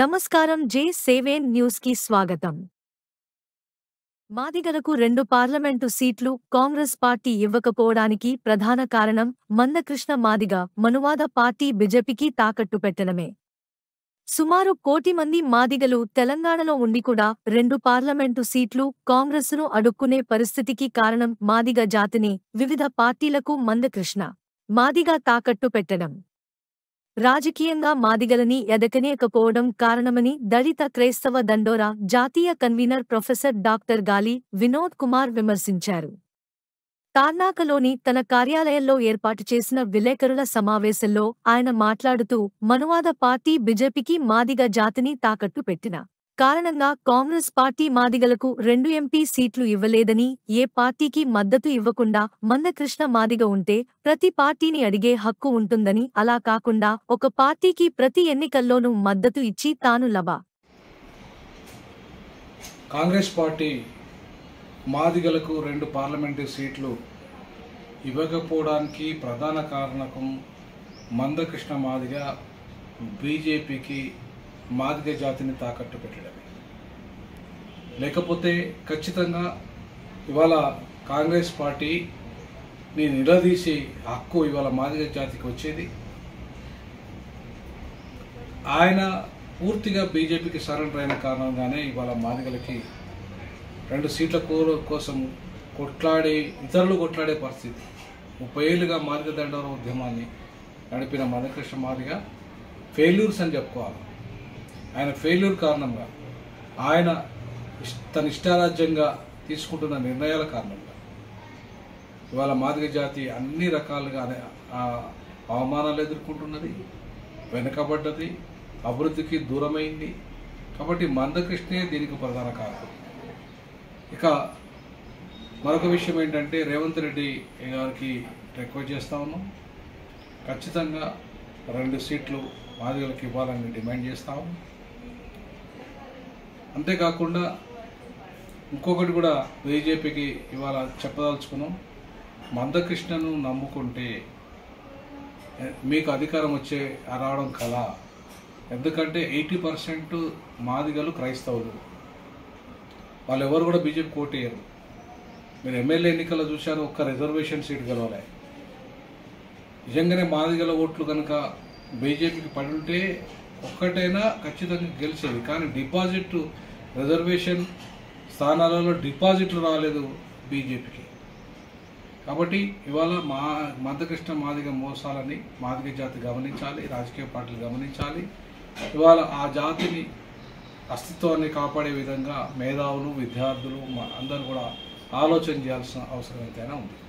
నమస్కారం. J7 news కి స్వాగతం. మాదిగలకు 2 పార్లమెంటు సీట్లు కాంగ్రెస్ పార్టీ ఇవ్వకపోవడానికి ప్రధాన కారణం మందకృష్ణ మాదిగ మనువాద పార్టీ బీజేపీకి తాకట్టు పెట్టడమే. సుమారు 1 కోటి మంది మాదిగలు తెలంగాణలో ఉండి కూడా 2 పార్లమెంటు సీట్లు కాంగ్రెసును అడుక్కునే పరిస్థితికి కారణం మాదిగ జాతిని వివిధ పార్టీలకు మందకృష్ణ మాదిగ తాకట్టు పెట్టడం. రాజకీయంగా మాదిగలని ఎదకనేకపోవడం కారణమని దళిత క్రైస్తవ దండోరా జాతీయ కన్వీనర్ ప్రొఫెసర్ డాక్టర్ గాలి వినోద్ కుమార్ విమర్శించారు. తార్నాకలోని తన కార్యాలయంలో ఏర్పాటు చేసిన విలేకరుల సమావేశంలో ఆయన మాట్లాడుతూ మనువాద పార్టీ బీజేపీకి మాదిగ జాతిని తాకట్టు పెట్టిన కారణంగా కాంగ్రెస్ పార్టీ మాదిగలకు 2 ఎంపీ సీట్లు ఇవ్వలేదని, ఏ పార్టీకి మద్దతు ఇవ్వకుండా మందకృష్ణ మాదిగ ఉంటే ప్రతి పార్టీని అడిగే హక్కు ఉంటుందని, అలా కాకుండా ఒక పార్టీకి ప్రతి ఎన్నికల్లోనూ మద్దతు ఇచ్చి తాను కాంగ్రెస్ పార్టీ మాదిగలకు 2 పార్లమెంటు సీట్లు ఇవ్వకపోవడానికి ప్రధాన కారణం మందకృష్ణ మాదిగ బీజేపీకి మాదిగ జాతిని తాకట్టు పెట్టడమే. లేకపోతే ఖచ్చితంగా ఇవాళ కాంగ్రెస్ పార్టీని నిలదీసి హక్కు ఇవాళ మాదిగ జాతికి వచ్చేది. ఆయన పూర్తిగా బీజేపీకి సరెండర్ అయిన కారణంగానే ఇవాళ మాదిగలకి 2 సీట్ల కోసం ఇతరులు కొట్లాడే పరిస్థితి. 30 ఏళ్ళుగా మాదిగ దండోర ఉద్యమాన్ని నడిపిన మందకృష్ణ మాదిగ ఫెయిల్యూర్స్ అని చెప్పుకోవాలి. ఆయన ఫెయిల్యూర్ కారణంగా, ఆయన తన ఇష్టారాజ్యంగా తీసుకుంటున్న నిర్ణయాల కారణంగా ఇవాళ మాదిగ జాతి అన్ని రకాలుగా అవమానాలు ఎదుర్కొంటున్నది, వెనుకబడ్డది, అభివృద్ధికి దూరమైంది. కాబట్టి మందకృష్ణే దీనికి ప్రధాన కారణం. ఇక మరొక విషయం ఏంటంటే, రేవంత్ రెడ్డి గారికి రిక్వెస్ట్ చేస్తా ఉన్నాం, ఖచ్చితంగా 2 సీట్లు మాదిగలకు ఇవ్వాలని డిమాండ్ చేస్తాము. అంతేకాకుండా ఇంకొకటి కూడా బీజేపీకి ఇవాళ చెప్పదలుచుకున్నాం, మందకృష్ణను నమ్ముకుంటే మీకు అధికారం వచ్చే రావడం కల. ఎందుకంటే 80% మాదిగలు క్రైస్తవులు, వాళ్ళు ఎవరు కూడా బీజేపీ కోటేయరు. మీరు ఎమ్మెల్యే ఎన్నికల్లో చూశారు, ఒక్క రిజర్వేషన్ సీట్ గెలవలే. నిజంగానే మాదిగల ఓట్లు కనుక బీజేపీకి పడి ఉంటే ఒక్కటైనా ఖచ్చితంగా గెలిచేది. కానీ రిజర్వేషన్ స్థానాలలో డిపాజిట్లు రాలేదు బీజేపీకి. కాబట్టి ఇవాళ మందకృష్ణ మాదిగ మోసాలని మాదిగ జాతి గమనించాలి, రాజకీయ పార్టీలు గమనించాలి. ఇవాళ ఆ జాతిని అస్తిత్వాన్ని కాపాడే విధంగా మేధావులు, విద్యార్థులు అందరూ కూడా ఆలోచన చేయాల్సిన అవసరం ఎంతైనా ఉంది.